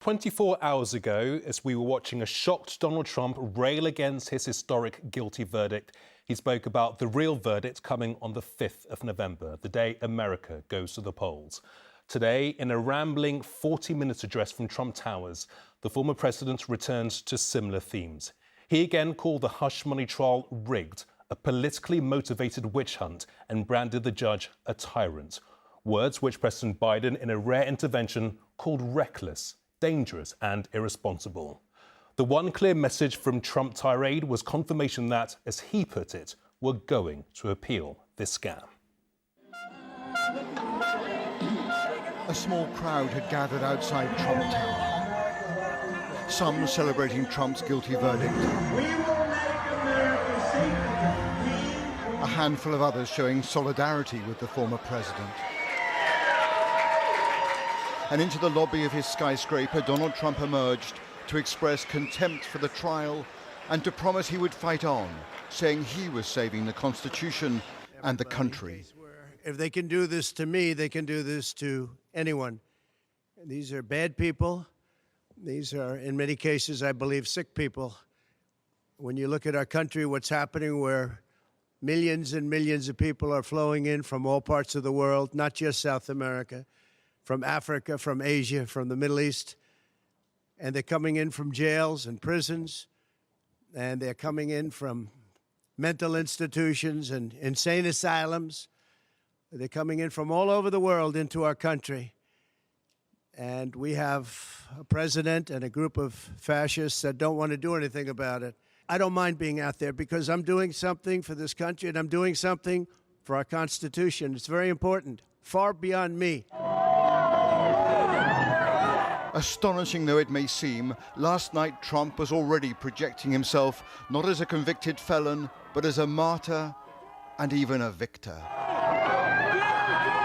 24 hours ago, as we were watching a shocked Donald Trump rail against his historic guilty verdict, he spoke about the real verdict coming on the 5th of November, the day America goes to the polls. Today, in a rambling 40-minute address from Trump Towers, the former president returns to similar themes. He again called the hush money trial rigged, a politically motivated witch hunt, and branded the judge a tyrant. Words which President Biden, in a rare intervention, called reckless, dangerous and irresponsible. The one clear message from Trump tirade was confirmation that, as he put it, we're going to appeal this scam. A small crowd had gathered outside Trump Tower, some celebrating Trump's guilty verdict. We will make America safer. A handful of others showing solidarity with the former president. And into the lobby of his skyscraper, Donald Trump emerged to express contempt for the trial and to promise he would fight on, saying he was saving the Constitution and the country. If they can do this to me, they can do this to anyone. These are bad people. These are, in many cases, I believe, sick people. When you look at our country, what's happening where millions and millions of people are flowing in from all parts of the world, not just South America, from Africa, from Asia, from the Middle East, and they're coming in from jails and prisons, and they're coming in from mental institutions and insane asylums. They're coming in from all over the world into our country. And we have a president and a group of fascists that don't want to do anything about it. I don't mind being out there because I'm doing something for this country and I'm doing something for our Constitution. It's very important, far beyond me. Astonishing though it may seem, last night Trump was already projecting himself not as a convicted felon, but as a martyr and even a victor.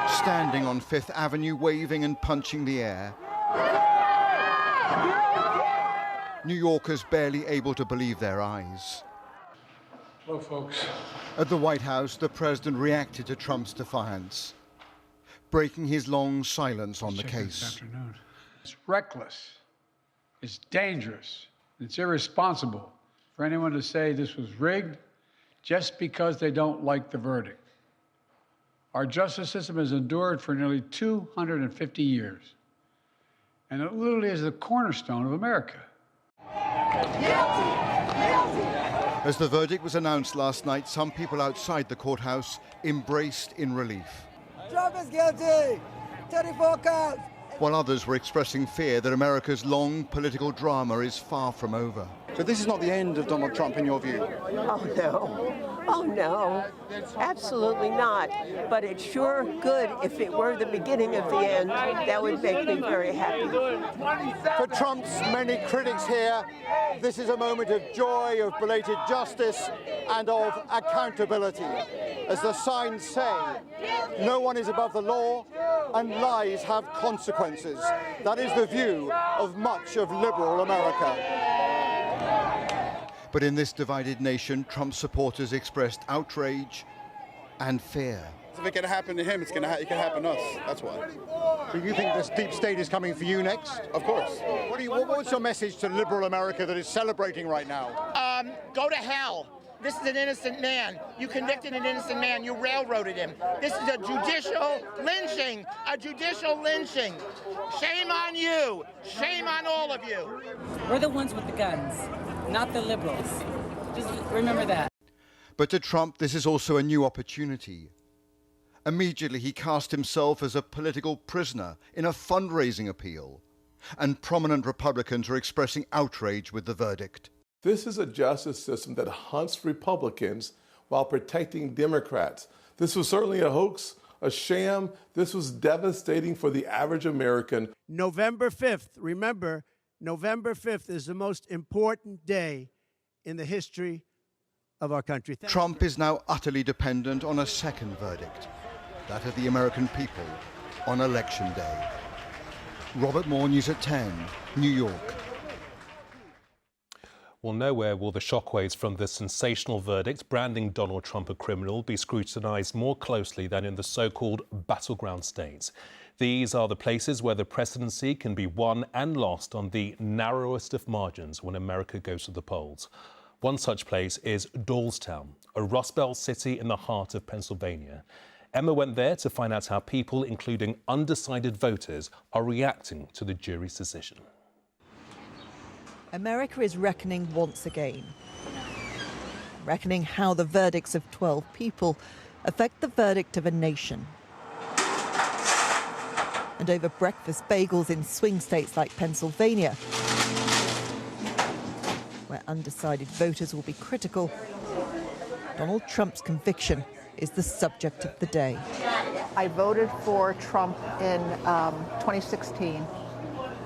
Standing on Fifth Avenue, waving and punching the air. New Yorkers barely able to believe their eyes. Hello, folks. At the White House, the president reacted to Trump's defiance, breaking his long silence on the case. It's reckless, it's dangerous, it's irresponsible for anyone to say this was rigged just because they don't like the verdict. Our justice system has endured for nearly 250 years, and it literally is the cornerstone of America. As the verdict was announced last night, some people outside the courthouse embraced in relief. Trump is guilty! 34 counts! While others were expressing fear that America's long political drama is far from over. So this is not the end of Donald Trump in your view? Oh, no. Oh, no. Absolutely not. But it's sure good if it were the beginning of the end. That would make me very happy. For Trump's many critics here, this is a moment of joy, of belated justice, and of accountability. As the signs say, no one is above the law, and lies have consequences. That is the view of much of liberal America. But in this divided nation, Trump supporters expressed outrage and fear. If it can happen to him, it can happen to us. That's why. So you think this deep state is coming for you next? Of course. What's your message to liberal America that is celebrating right now? Go to hell. This is an innocent man. You convicted an innocent man. You railroaded him. This is a judicial lynching. A judicial lynching. Shame on you. Shame on all of you. We're the ones with the guns, not the liberals. Just remember that. But to Trump, this is also a new opportunity. Immediately, he cast himself as a political prisoner in a fundraising appeal. And prominent Republicans are expressing outrage with the verdict. This is a justice system that hunts Republicans while protecting Democrats. This was certainly a hoax, a sham. This was devastating for the average American. November 5th, remember, November 5th is the most important day in the history of our country. Trump is now utterly dependent on a second verdict, that of the American people on Election Day. Robert Moore, News at 10, New York. Well, nowhere will the shockwaves from the sensational verdict branding Donald Trump a criminal be scrutinised more closely than in the so-called battleground states. These are the places where the presidency can be won and lost on the narrowest of margins when America goes to the polls. One such place is Doylestown, a Rust Belt city in the heart of Pennsylvania. Emma went there to find out how people, including undecided voters, are reacting to the jury's decision. America is reckoning once again. Reckoning how the verdicts of 12 people affect the verdict of a nation. And over breakfast bagels in swing states like Pennsylvania, where undecided voters will be critical, Donald Trump's conviction is the subject of the day. I voted for Trump in 2016.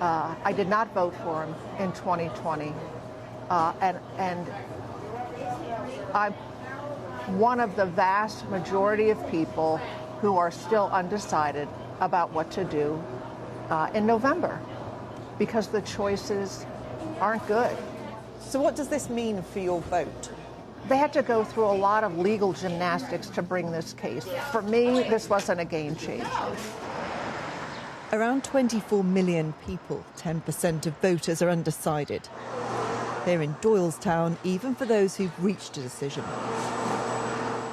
I did not vote for him in 2020. And I'm one of the vast majority of people who are still undecided about what to do in November, because the choices aren't good. So what does this mean for your vote? They had to go through a lot of legal gymnastics to bring this case. For me, this wasn't a game changer. Around 24 million people, 10% of voters, are undecided. Here in Doylestown, even for those who've reached a decision,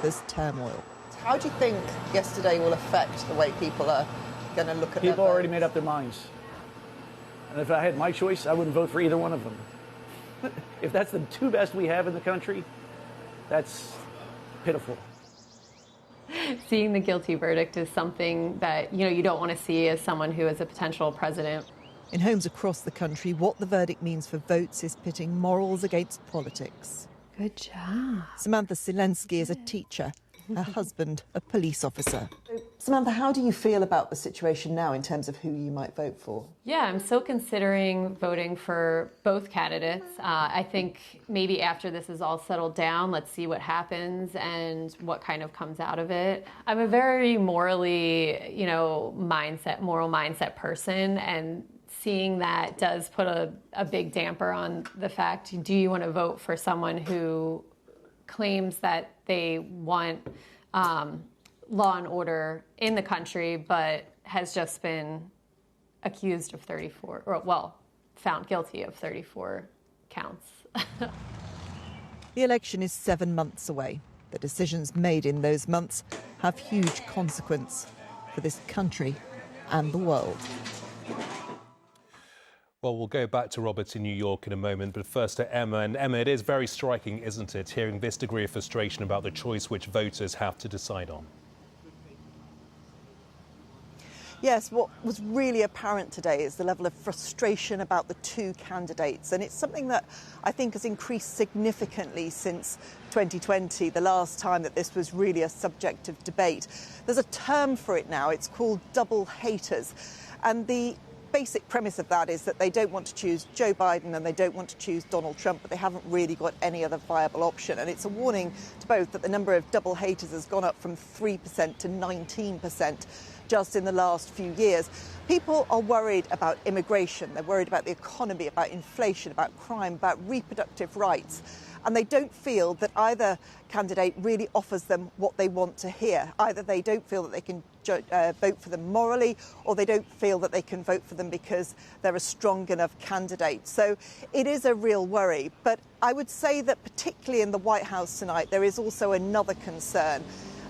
there's turmoil. How do you think yesterday will affect the way people are going to look at People already made up their minds. And if I had my choice, I wouldn't vote for either one of them. If that's the two best we have in the country, that's pitiful. Seeing the guilty verdict is something that, you don't want to see as someone who is a potential president. In homes across the country, what the verdict means for votes is pitting morals against politics. Good job. Samantha Zelensky is a teacher, her husband a police officer. Samantha, how do you feel about the situation now in terms of who you might vote for? Yeah, I'm still considering voting for both candidates. I think maybe after this is all settled down, let's see what happens and what kind of comes out of it. I'm a very morally, moral mindset person, and seeing that does put a big damper on the fact, do you want to vote for someone who claims that they want law and order in the country, but has just been accused of 34, found guilty of 34 counts. The election is 7 months away. The decisions made in those months have huge consequence for this country and the world. Well, we'll go back to Robert in New York in a moment, but first to Emma. And Emma, it is very striking, isn't it, hearing this degree of frustration about the choice which voters have to decide on? Yes, what was really apparent today is the level of frustration about the two candidates. And it's something that I think has increased significantly since 2020, the last time that this was really a subject of debate. There's a term for it now. It's called double haters. And the basic premise of that is that they don't want to choose Joe Biden and they don't want to choose Donald Trump, but they haven't really got any other viable option. And it's a warning to both that the number of double haters has gone up from 3% to 19% just in the last few years. People are worried about immigration, they're worried about the economy, about inflation, about crime, about reproductive rights. And they don't feel that either candidate really offers them what they want to hear. Either they don't feel that they can vote for them morally, or they don't feel that they can vote for them because they're a strong enough candidate. So it is a real worry. But I would say that particularly in the White House tonight, there is also another concern,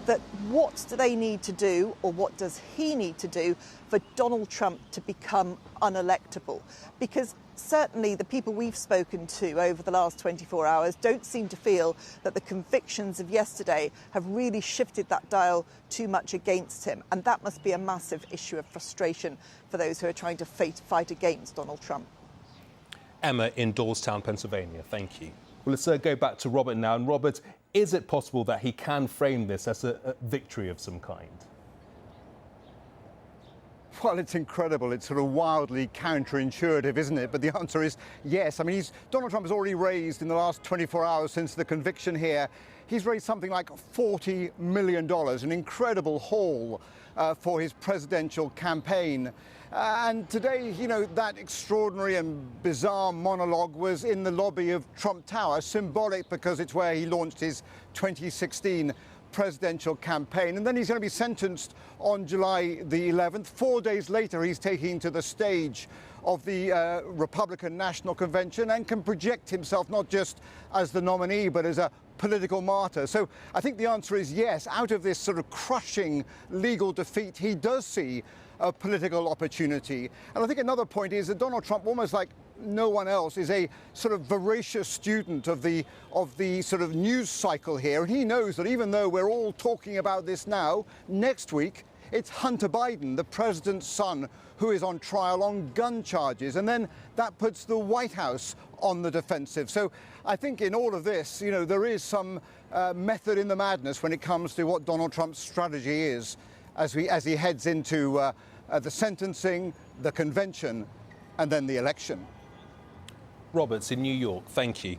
that what do they need to do, or what does he need to do for Donald Trump to become unelectable? Because certainly the people we've spoken to over the last 24 hours don't seem to feel that the convictions of yesterday have really shifted that dial too much against him. And that must be a massive issue of frustration for those who are trying to fight against Donald Trump. Emma in Doylestown, Pennsylvania, thank you. Well, let's go back to Robert now. And Robert, is it possible that he can frame this as a victory of some kind? Well, it's incredible. It's sort of wildly counterintuitive, isn't it? But the answer is yes. I mean, Donald Trump has already raised in the last 24 hours since the conviction here, he's raised something like $40 million, an incredible haul for his presidential campaign. And today, you know, that extraordinary and bizarre monologue was in the lobby of Trump Tower, symbolic because it's where he launched his 2016 presidential campaign. And then he's going to be sentenced on July the 11th. 4 days later, he's taking to the stage of the Republican National Convention and can project himself not just as the nominee, but as a political martyr. So I think the answer is yes. Out of this sort of crushing legal defeat, he does see a political opportunity. And I think another point is that Donald Trump, almost like no one else, is a sort of voracious student of the sort of news cycle here. And he knows that even though we're all talking about this now, next week it's Hunter Biden, the president's son, who is on trial on gun charges. And then that puts the White House on the defensive. So I think in all of this, you know, there is some method in the madness when it comes to what Donald Trump's strategy is as he heads into the sentencing, the convention, and then the election. Roberts in New York, thank you.